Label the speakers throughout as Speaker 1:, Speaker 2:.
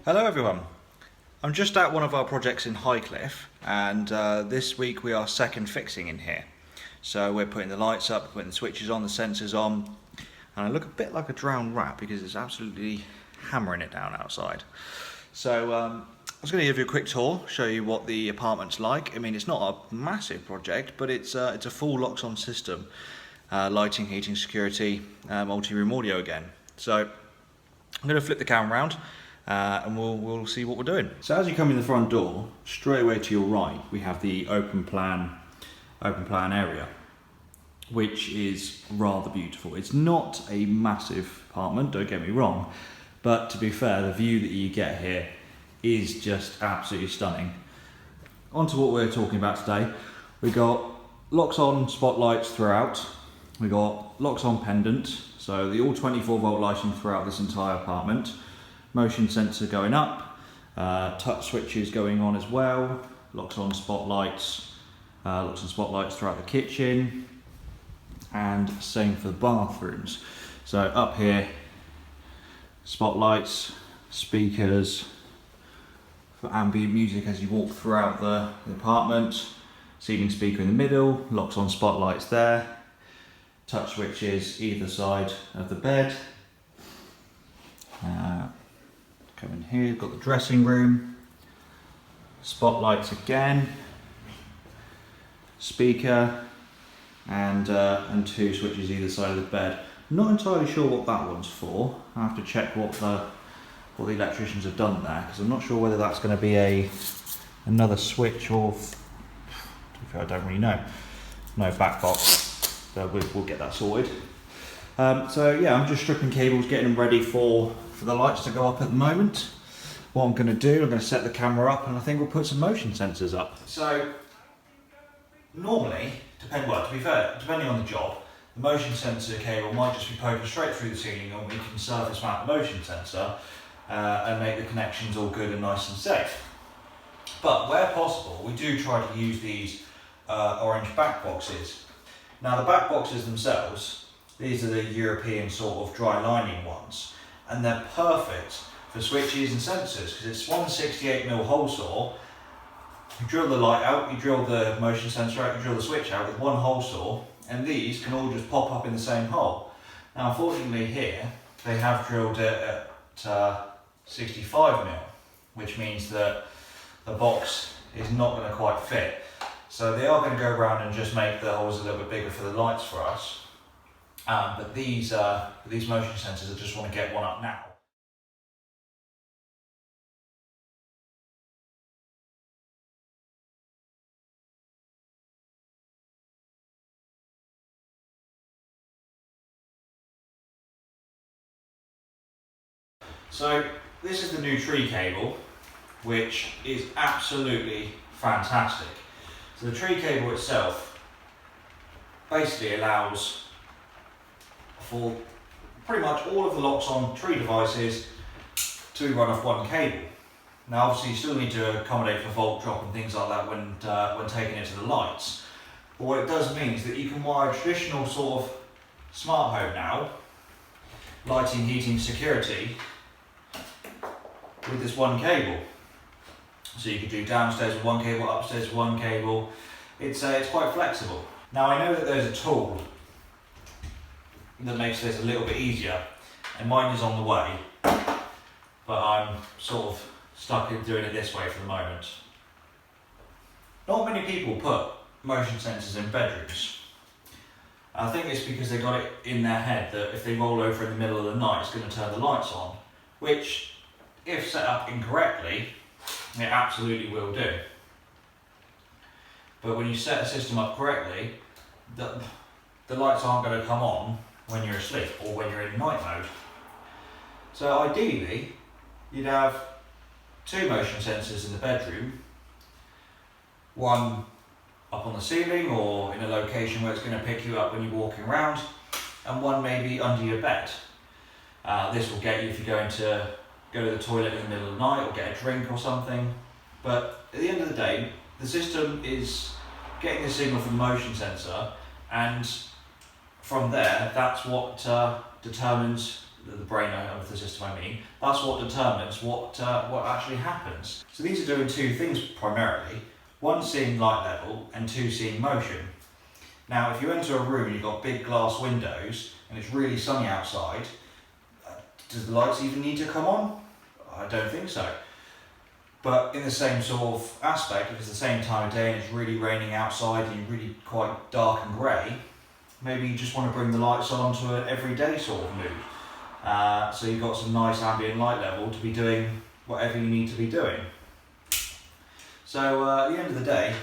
Speaker 1: Hello everyone. I'm just at one of our projects in Highcliffe, and this week we are second fixing in here. So we're putting the lights up, putting the switches on, the sensors on, and I look a bit like a drowned rat because it's absolutely hammering it down outside. So I was going to give you a quick tour, show you what the apartment's like. I mean, it's not a massive project, but it's a full Loxone system, lighting, heating, security, multi-room audio again. So I'm going to flip the camera around. And we'll see what we're doing. So as you come in the front door, straight away to your right, we have the open plan area, which is rather beautiful. It's not a massive apartment, don't get me wrong, but to be fair, the view that you get here is just absolutely stunning. On to what we're talking about today. We got Loxone spotlights throughout. We got Loxone pendant, so the all 24 volt lighting throughout this entire apartment. Motion sensor going up, touch switches going on as well, Loxone spotlights throughout the kitchen, and same for the bathrooms. So up here, spotlights, speakers for ambient music as you walk throughout the apartment, ceiling speaker in the middle, Loxone spotlights there, touch switches either side of the bed. Come in here, you've got the dressing room, spotlights again, speaker, and two switches either side of the bed. Not entirely sure what that one's for. I have to check what the electricians have done there, because I'm not sure whether that's going to be another switch or. To be fair, I don't really know. No back box, but we'll get that sorted. So yeah, I'm just stripping cables, getting them ready for the lights to go up at the moment. What I'm going to do, I'm going to set the camera up, and I think we'll put some motion sensors up. So normally, depending on the job, the motion sensor cable might just be poking straight through the ceiling, and we can surface mount the motion sensor and make the connections all good and nice and safe. But where possible, we do try to use these orange back boxes. Now the back boxes themselves, these are the European sort of dry lining ones, and they're perfect for switches and sensors because it's 168mm hole saw. You drill the light out, you drill the motion sensor out, you drill the switch out with one hole saw, and these can all just pop up in the same hole. Now unfortunately here, they have drilled it at 65mm, which means that the box is not going to quite fit. So they are going to go around and just make the holes a little bit bigger for the lights for us. But these motion sensors, I just want to get one up now. So this is the new tree cable, which is absolutely fantastic. So the tree cable itself basically allows for pretty much all of the Loxone tree devices to be run off one cable. Now obviously you still need to accommodate for volt drop and things like that when taking it to the lights. But what it does mean is that you can wire a traditional sort of smart home now, lighting, heating, security, with this one cable. So you could do downstairs with one cable, upstairs with one cable. It's quite flexible. Now I know that there's a tool that makes this a little bit easier, and mine is on the way, but I'm sort of stuck in doing it this way for the moment. Not many people put motion sensors in bedrooms. I think it's because they got it in their head that if they roll over in the middle of the night, it's going to turn the lights on, which, if set up incorrectly, it absolutely will do. But when you set a system up correctly, the lights aren't going to come on when you're asleep or when you're in night mode. So ideally, you'd have two motion sensors in the bedroom, one up on the ceiling or in a location where it's going to pick you up when you're walking around, and one maybe under your bed. This will get you if you're going to go to the toilet in the middle of the night or get a drink or something. But at the end of the day, the system is getting the signal from the motion sensor, and from there, that's what determines the brain of the system I mean, that's what determines what actually happens. So these are doing two things primarily. One, seeing light level, and two, seeing motion. Now if you enter a room and you've got big glass windows and it's really sunny outside, does the lights even need to come on? I don't think so. But in the same sort of aspect, if it's the same time of day and it's really raining outside and you're really quite dark and grey, maybe you just want to bring the lights on to an everyday sort of mood. So you've got some nice ambient light level to be doing whatever you need to be doing. So at the end of the day,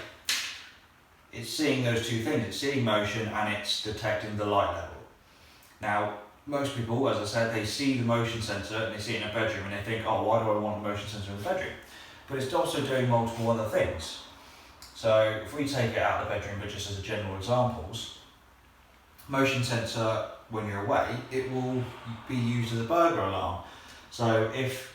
Speaker 1: it's seeing those two things. It's seeing motion and it's detecting the light level. Now, most people, as I said, they see the motion sensor and they see it in a bedroom and they think, oh, why do I want a motion sensor in the bedroom? But it's also doing multiple other things. So if we take it out of the bedroom, but just as a general examples, motion sensor, when you're away, it will be used as a burglar alarm. So if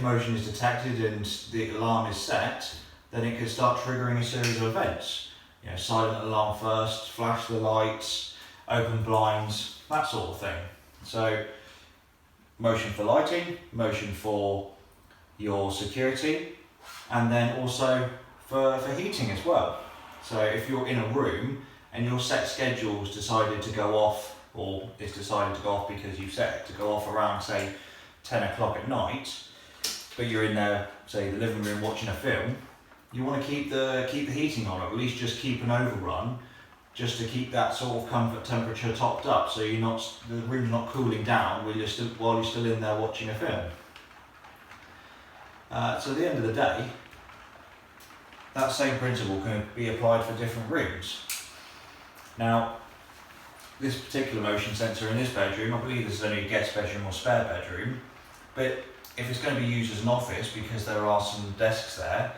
Speaker 1: motion is detected and the alarm is set, then it could start triggering a series of events. Silent alarm first, flash the lights, open blinds, that sort of thing. So motion for lighting, motion for your security, and then also for heating as well. So if you're in a room and your set schedule's decided to go off, or it's decided to go off because you set it to go off around, say, 10 o'clock at night, but you're in there, say, the living room watching a film, you want to keep the heating on, or at least just keep an overrun, just to keep that sort of comfort temperature topped up, so the room's not cooling down while you're still in there watching a film. So at the end of the day, that same principle can be applied for different rooms. Now, this particular motion sensor in this bedroom, I believe this is only a guest bedroom or spare bedroom, but if it's going to be used as an office because there are some desks there,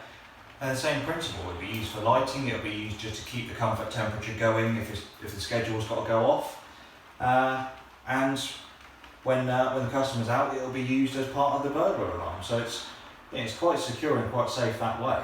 Speaker 1: then the same principle would be used for lighting. It'll be used just to keep the comfort temperature going if the schedule's got to go off, and when the customer's out, it'll be used as part of the burglar alarm. So it's quite secure and quite safe that way.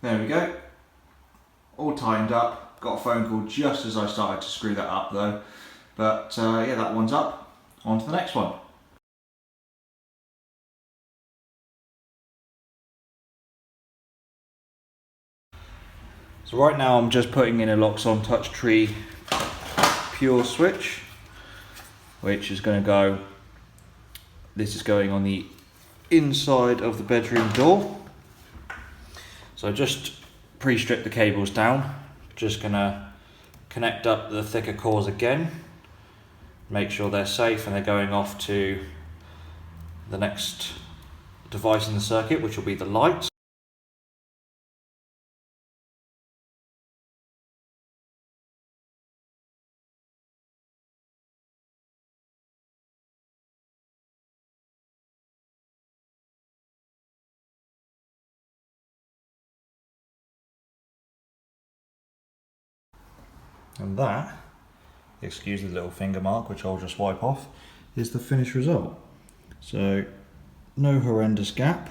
Speaker 1: There we go, all tightened up. Got a phone call just as I started to screw that up though. But yeah, that one's up. On to the next one. So right now I'm just putting in a Loxone Touchtree Pure switch, which is going to go, this is going on the inside of the bedroom door. So just pre-strip the cables down, just going to connect up the thicker cores again, make sure they're safe and they're going off to the next device in the circuit, which will be the lights. And that, excuse the little finger mark, which I'll just wipe off, is the finished result. So no horrendous gap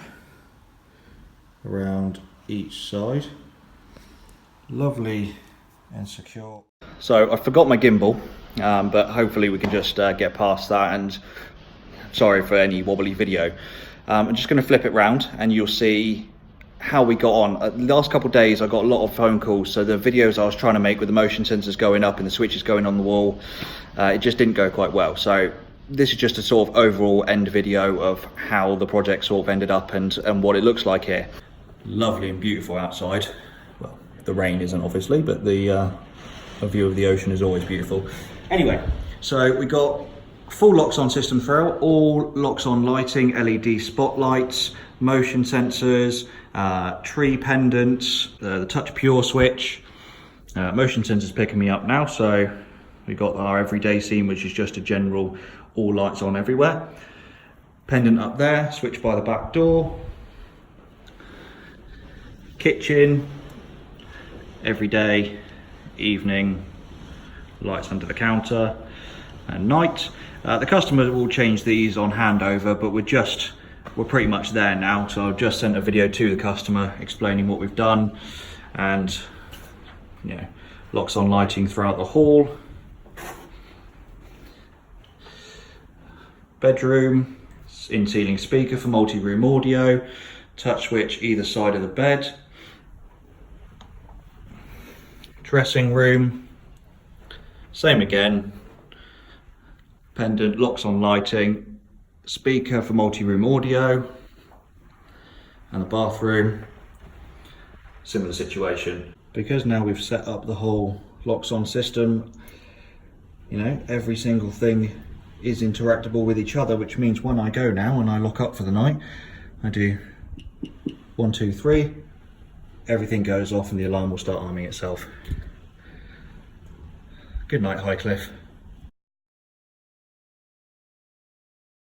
Speaker 1: around each side, lovely and secure. So I forgot my gimbal, but hopefully we can just get past that, and sorry for any wobbly video. I'm just going to flip it round and you'll see how we got on. The last couple of days I got a lot of phone calls, so the videos I was trying to make with the motion sensors going up and the switches going on the wall, it just didn't go quite well. So this is just a sort of overall end video of how the project sort of ended up and what it looks like here. Lovely and beautiful outside. Well, the rain isn't obviously, but the view of the ocean is always beautiful. Anyway, so we got full Loxone system throughout, all Loxone lighting, LED spotlights, motion sensors, tree pendants, the Touch Pure switch. Motion sensors picking me up now, so we got our everyday scene, which is just a general all lights on everywhere. Pendant up there, switch by the back door. Kitchen, every day, evening, lights under the counter, and night. The customer will change these on handover, but we're pretty much there now. So I've just sent a video to the customer explaining what we've done, and Loxone lighting throughout the hall. Bedroom, in-ceiling speaker for multi-room audio, touch switch either side of the bed. Dressing room, same again, pendant Loxone lighting, speaker for multi-room audio, and the bathroom, similar situation. Because now we've set up the whole Loxone system, every single thing is interactable with each other, which means when I go now and I lock up for the night, I do 1, 2, 3, everything goes off and the alarm will start arming itself. Good night, Highcliffe.